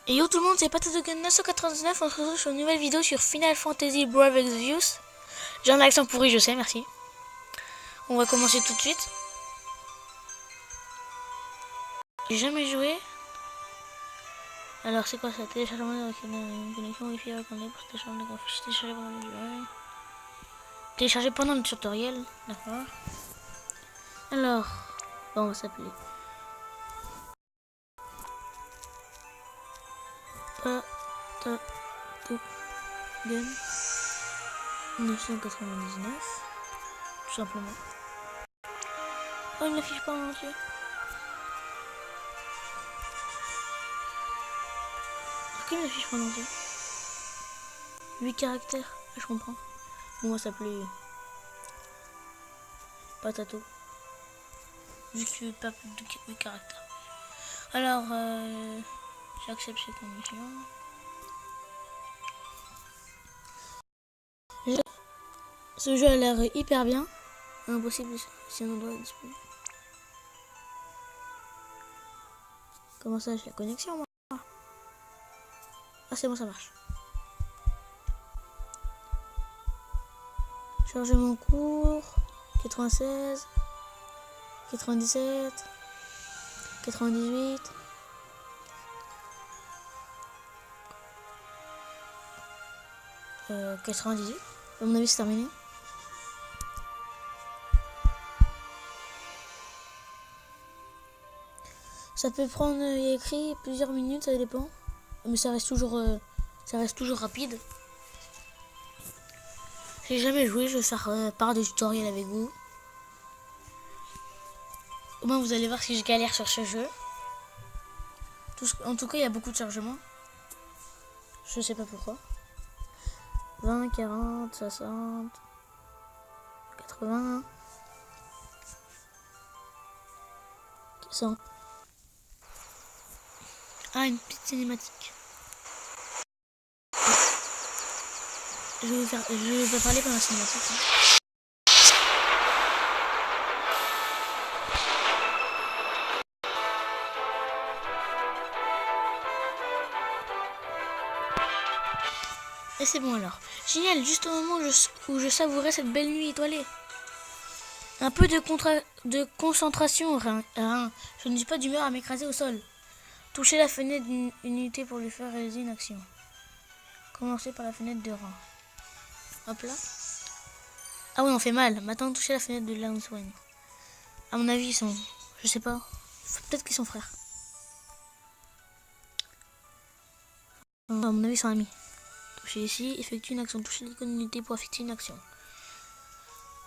Et yo tout le monde, c'est Patatogen 999, on se retrouve sur une nouvelle vidéo sur Final Fantasy Brave Exvius. J'ai un accent pourri, je sais, merci. On va commencer tout de suite. J'ai jamais joué. Alors c'est quoi ça? Téléchargement avec une connexion Wi-Fi recommandée pour télécharger des graphiques téléchargés pendant le tutoriel. Téléchargé pendant le tutoriel, d'accord. Alors, bon, on va s'appeler Patatogen 999, tout simplement. Oh, il n'affiche pas en entier. Pourquoi il n'affiche pas en entier? 8 caractères, je comprends. Bon, on va s'appeler Patato. Vu que pas plus de 8 caractères. Alors, j'accepte ces conditions. Ce jeu a l'air hyper bien. Impossible si on doit être disponible. Comment ça, j'ai la connexion moi? Ah, c'est bon, ça marche. Chargement court 96, 97, 98. Euh, 98. À mon avis, c'est terminé. Ça peut prendre, il y a écrit plusieurs minutes, ça dépend. Mais ça reste toujours rapide. J'ai jamais joué, je vais faire part de tutoriel avec vous. Au moins vous allez voir si je galère sur ce jeu. En tout cas, il y a beaucoup de chargements. Je sais pas pourquoi. 20, 40, 60, 80, 100. Ah, une petite cinématique. Je vais parler pendant la cinématique. Et c'est bon alors. Génial, juste au moment où je savourais cette belle nuit étoilée. Un peu de concentration, Rein. Je ne suis pas d'humeur à m'écraser au sol. Touchez la fenêtre d'une unité pour lui faire réaliser une action. Commencez par la fenêtre de Rein. Hop là. Ah oui, on fait mal. Maintenant, touchez la fenêtre de Lanswing. À mon avis, ils sont... Je sais pas. Peut-être qu'ils sont frères. À mon avis, ils sont amis. Touchez ici, effectuez une action. Touchez l'icône unité pour effectuer une action.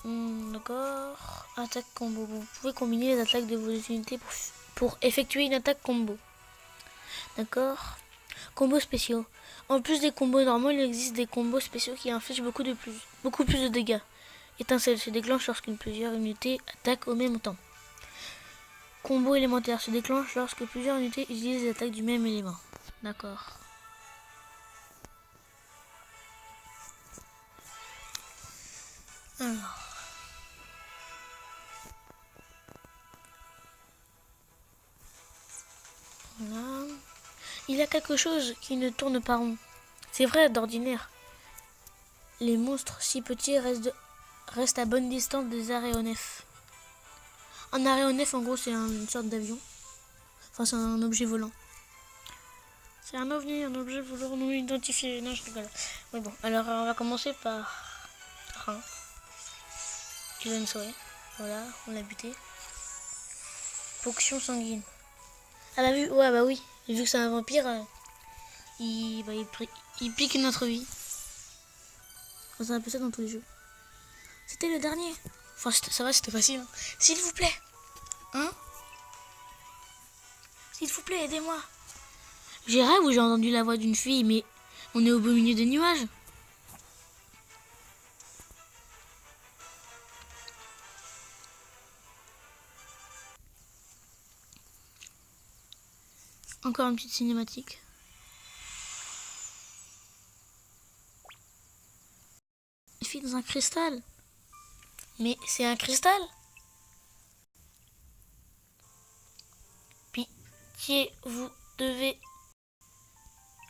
D'accord. Attaque combo. Vous pouvez combiner les attaques de vos unités pour effectuer une attaque combo. D'accord. Combos spéciaux. En plus des combos normaux, il existe des combos spéciaux qui infligent beaucoup plus de dégâts. Étincelle se déclenche lorsque plusieurs unités attaquent au même temps. Combo élémentaire se déclenche lorsque plusieurs unités utilisent les attaques du même élément. D'accord. Alors. Voilà. Il y a quelque chose qui ne tourne pas rond. C'est vrai, d'ordinaire. Les monstres si petits restent à bonne distance des aéronefs. Un aéronef, en gros, c'est une sorte d'avion. Enfin, c'est un objet volant. C'est un ovni, un objet volant non identifié. Non, je rigole. Mais bon, alors on va commencer par Rein. Voilà, on l'a buté. Ponction sanguine. Ah bah, oui. Vu que c'est un vampire, il pique notre vie. Enfin, c'est un peu ça dans tous les jeux. C'était le dernier. Enfin, ça va, c'était facile. Hein. S'il vous plaît. Hein? S'il vous plaît, aidez-moi. J'ai rêvé où j'ai entendu la voix d'une fille, mais on est au beau milieu des nuages. Encore une petite cinématique. Une fille dans un cristal. Mais c'est un cristal? Pitié, vous devez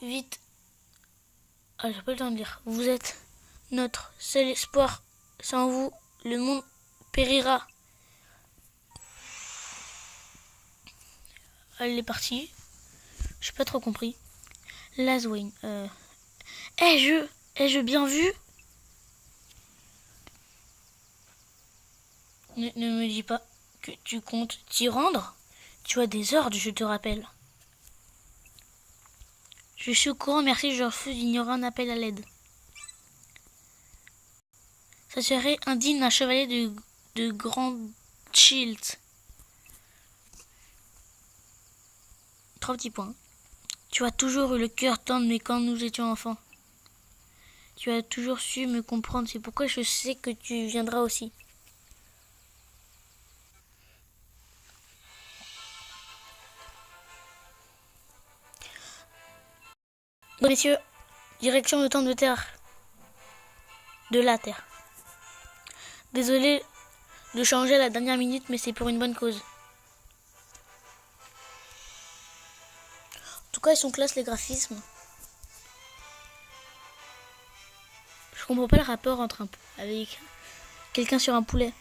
Vite. Ah, j'ai pas le temps de lire. Vous êtes notre seul espoir. Sans vous, le monde périra. Elle est partie. J'ai pas trop compris. Laswayne. Ai-je bien vu? Ne me dis pas que tu comptes t'y rendre. Tu as des ordres, je te rappelle. Je suis au courant, merci, je refuse d'ignorer un appel à l'aide. Ça serait indigne d'un chevalier de Grand Shield. 3 petits points. Tu as toujours eu le cœur tendre, mais quand nous étions enfants. Tu as toujours su me comprendre, c'est pourquoi je sais que tu viendras aussi. Messieurs, direction le temple de terre. De la terre. Désolé de changer à la dernière minute, mais c'est pour une bonne cause. En tout cas, ils sont classe les graphismes. Je comprends pas le rapport entre avec quelqu'un sur un poulet.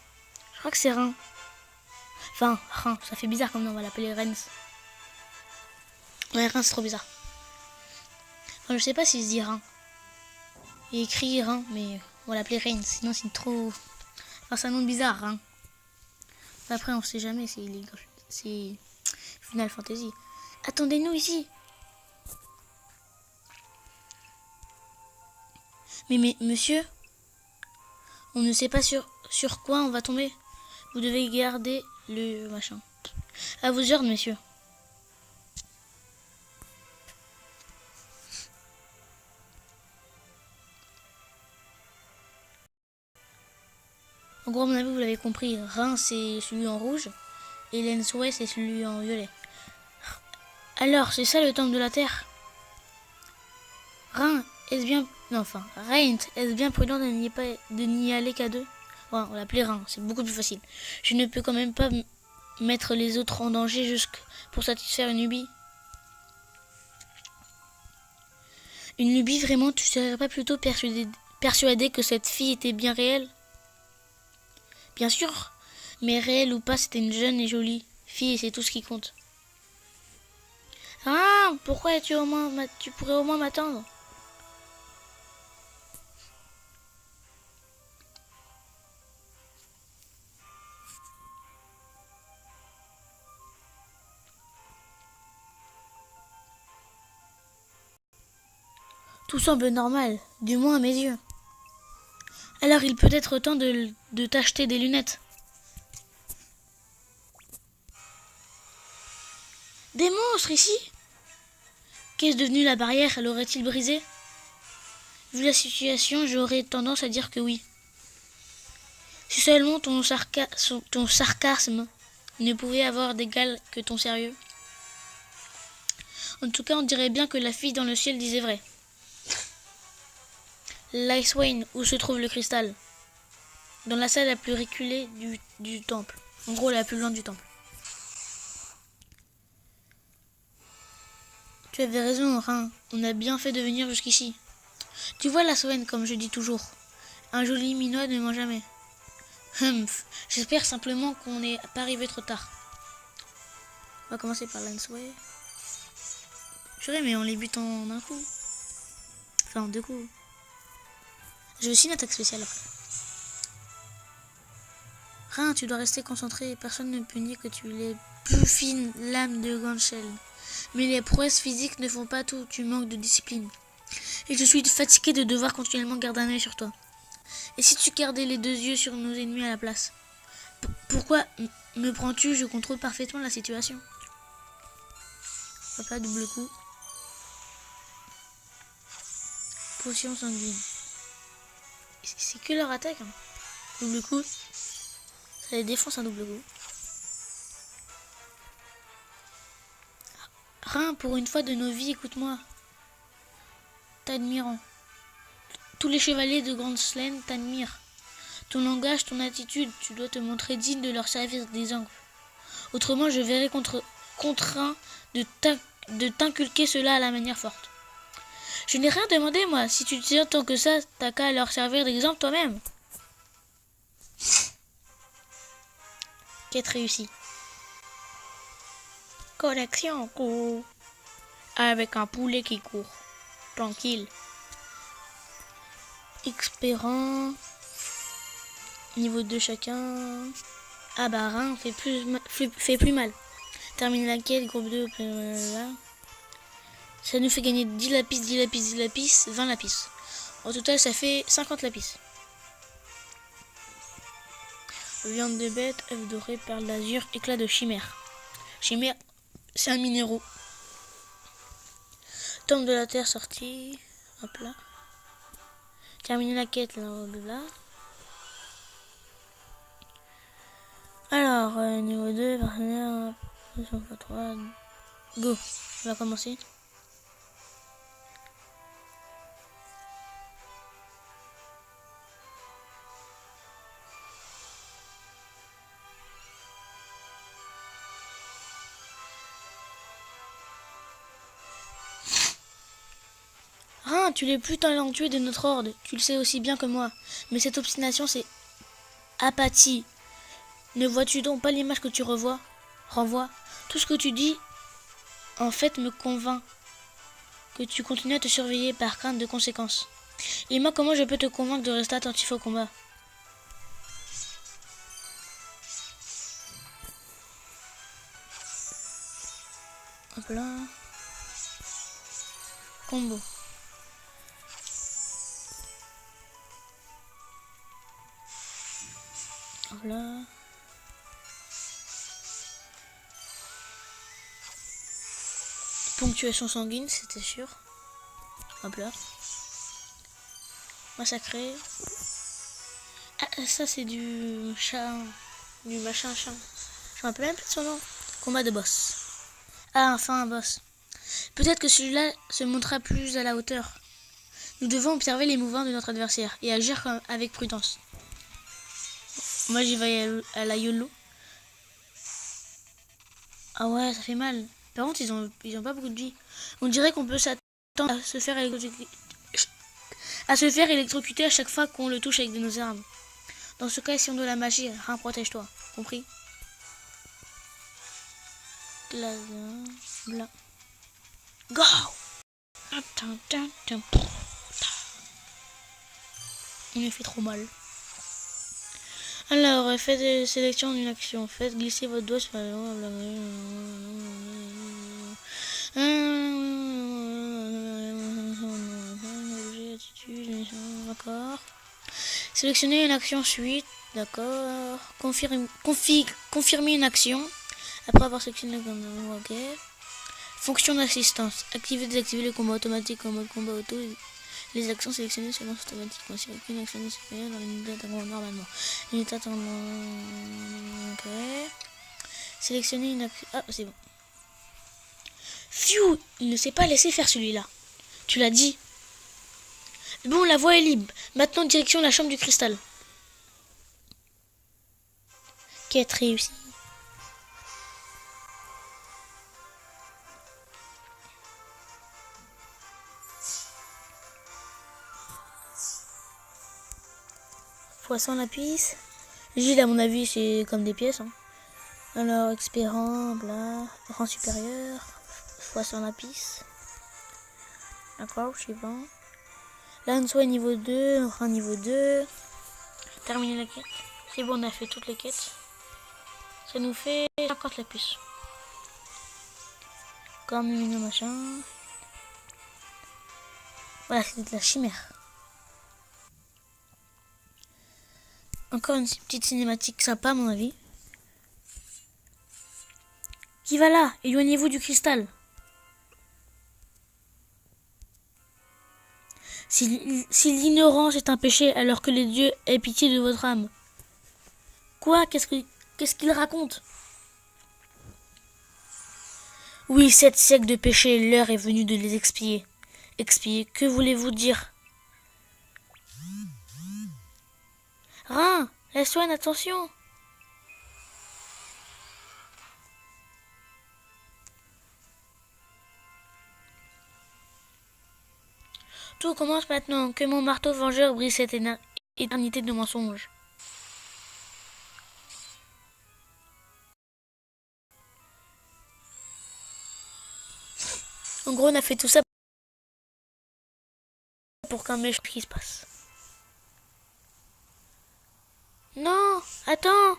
Je crois que c'est Rein. Enfin, Rein, ça fait bizarre comme nom, on va l'appeler Rennes. Ouais, Rein, c'est trop bizarre. Enfin, je sais pas s'il se dit Rein. Il écrit Rein, mais on va l'appeler Rennes, sinon c'est trop... Enfin, c'est un nom bizarre, Rein. Après, on sait jamais, c'est Final Fantasy. Attendez-nous ici. Mais monsieur, on ne sait pas sur quoi on va tomber. Vous devez garder le machin. À vos ordres, monsieur. En gros, à mon avis, vous l'avez compris. Rein, c'est celui en rouge. Et Lensway, c'est celui en violet. Alors, c'est ça le temple de la terre? Rein, est-ce bien... Non, enfin, Rein, est-ce bien prudent de n'y aller qu'à deux? Bon, on l'appelait Rein, c'est beaucoup plus facile. Je ne peux quand même pas mettre les autres en danger juste pour satisfaire une lubie. Une lubie, vraiment, tu serais pas plutôt persuadé que cette fille était bien réelle? Bien sûr, mais réelle ou pas, c'était une jeune et jolie fille et c'est tout ce qui compte. Ah, pourquoi tu pourrais au moins m'attendre? Tout semble normal, du moins à mes yeux. Alors il peut être temps de t'acheter des lunettes. Des monstres ici? Qu'est-ce devenu la barrière? L'aurait-il brisée? Vu la situation, j'aurais tendance à dire que oui. Si seulement ton sarcasme ne pouvait avoir d'égal que ton sérieux. En tout cas, on dirait bien que la fille dans le ciel disait vrai. Laswayne, où se trouve le cristal? Dans la salle la plus reculée du temple. En gros, la plus loin du temple. Tu avais raison, Rein. On a bien fait de venir jusqu'ici. Tu vois Laswayne, comme je dis toujours. Un joli minois ne ment jamais. J'espère simplement qu'on n'est pas arrivé trop tard. On va commencer par Lansway. J'aurais mais en les butant en un coup. Enfin, en deux coups. J'ai aussi une attaque spéciale après. Rein, tu dois rester concentré. Personne ne peut nier que tu es les plus fines lames de Ganshell. Mais les prouesses physiques ne font pas tout. Tu manques de discipline. Et je suis fatigué de devoir continuellement garder un œil sur toi. Et si tu gardais les deux yeux sur nos ennemis à la place? Pourquoi me prends-tu? Je contrôle parfaitement la situation. Papa, double coup. Potion sanguine. C'est que leur attaque. Hein. Double coup. Ça les défonce un double coup. Rein, pour une fois de nos vies, écoute-moi. T'admirant. Tous les chevaliers de Grand Slane t'admirent. Ton langage, ton attitude, tu dois te montrer digne de leur service d'exemple. Autrement, je verrai contraint de t'inculquer cela à la manière forte. Je n'ai rien demandé, moi. Si tu tiens tant que ça, t'as qu'à leur servir d'exemple toi-même. Quête réussie. Connexion court. Avec un poulet qui court. Tranquille. Expérant. Niveau 2 chacun. Ah bah rien, fait plus mal. Termine la quête, groupe 2. Ça nous fait gagner 10 lapis, 10 lapis, 10 lapis, 20 lapis. Au total, ça fait 50 lapis. Viande de bête, œuf doré, perle d'azur, éclat de chimère. Chimère, c'est un minéraux. Tombe de la terre sortie. Hop là. Terminer la quête là. Alors, niveau 2, partenaire, 3, go. On va commencer. Hein, tu l'es plus talentueux de notre horde, tu le sais aussi bien que moi. Mais cette obstination, c'est apathie. Ne vois-tu donc pas l'image que tu renvoies? Tout ce que tu dis, en fait, me convainc que tu continues à te surveiller par crainte de conséquences. Et moi, comment je peux te convaincre de rester attentif au combat? Hop là. Combo. Hop là. Ponctuation sanguine, c'était sûr. Hop là. Massacré. Ah, ça c'est du chat. Du machin chat. Je me rappelle même plus de son nom. Combat de boss. Ah, enfin un boss. Peut-être que celui-là se montrera plus à la hauteur. Nous devons observer les mouvements de notre adversaire et agir avec prudence. Moi j'y vais à la YOLO. Ah ouais, ça fait mal. Par contre, ils ont pas beaucoup de vie. On dirait qu'on peut s'attendre à se faire électrocuter à chaque fois qu'on le touche avec de nos armes. Dans ce cas, si on de la magie, rien, protège-toi. Compris? Blanc. Go! Il me fait trop mal. Alors, faites des sélections d'une action. Faites glisser votre doigt sur la... D'accord. Sélectionnez une action suite. D'accord. Confirmer une action. Après avoir sélectionné comme... Ok. Fonction d'assistance. Activer et désactiver le combat automatique en mode combat auto. Les actions sélectionnées se lancent automatiquement. Si aucune action n'est supérieure dans l'unité d'attaquant normalement. L'unité attaquant... Ok. Sélectionner une action... Ah, c'est bon. Phew, il ne s'est pas laissé faire celui-là. Tu l'as dit. Bon, la voie est libre. Maintenant, direction la chambre du cristal. Quête réussie. Poisson lapis. Gilles, à mon avis, c'est comme des pièces. Hein. Alors, expérant, bla, rang supérieur, poisson lapis. D'accord, suivant. Là, on soit niveau 2, rang niveau 2. Terminer la quête. C'est bon, on a fait toutes les quêtes. Ça nous fait 50 lapis. Comme une machin. Voilà, c'est de la chimère. Encore une petite cinématique sympa à mon avis. Qui va là? Éloignez-vous du cristal. Si l'ignorance est un péché, alors que les dieux aient pitié de votre âme. Quoi? Qu'est-ce qu'il raconte? Oui, 7 siècles de péché, l'heure est venue de les expier. Expier, que voulez-vous dire? Rien, laisse-toi une attention. Tout commence maintenant, que mon marteau vengeur brise cette éternité de mensonges. En gros, on a fait tout ça pour qu'un méchant qui se passe. Non, attends.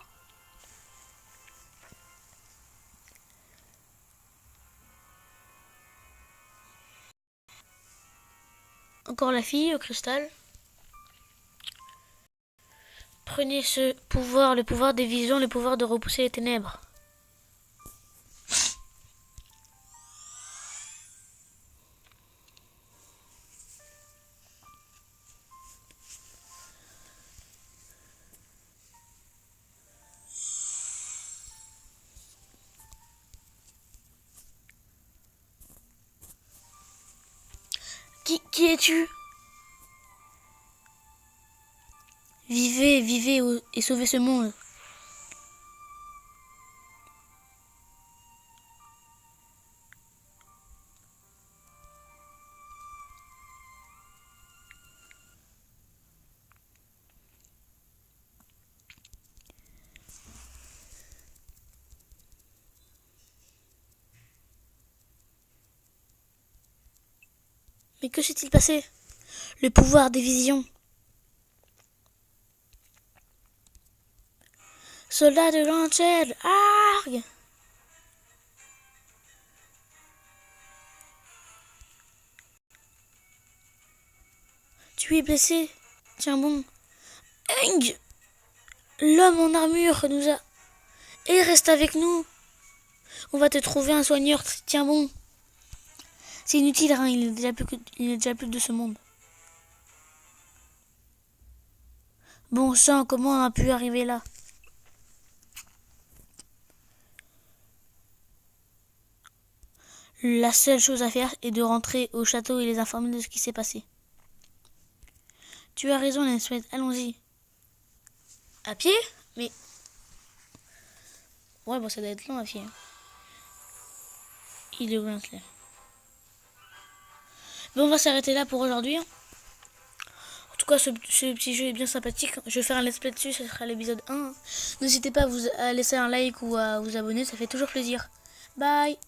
Encore la fille au cristal. Prenez ce pouvoir, le pouvoir des visions, le pouvoir de repousser les ténèbres. Qui es-tu? Vivez, vivez et sauvez ce monde. Mais que s'est-il passé? Le pouvoir des visions. Soldats de l'Angel, argue! Tu es blessé. Tiens bon. Eng! L'homme en armure nous a... Et reste avec nous. On va te trouver un soigneur. Tiens bon. C'est inutile, hein, il n'est déjà plus de ce monde. Bon sang, comment on a pu arriver là? La seule chose à faire est de rentrer au château et les informer de ce qui s'est passé. Tu as raison, Lenswet, allons-y. À pied? Mais... Ouais, bon, ça doit être long à pied. Il est où, Lenswet? Bon, on va s'arrêter là pour aujourd'hui. En tout cas, ce petit jeu est bien sympathique. Je vais faire un let's play dessus, ce sera l'épisode 1. N'hésitez pas à laisser un like ou à vous abonner, ça fait toujours plaisir. Bye!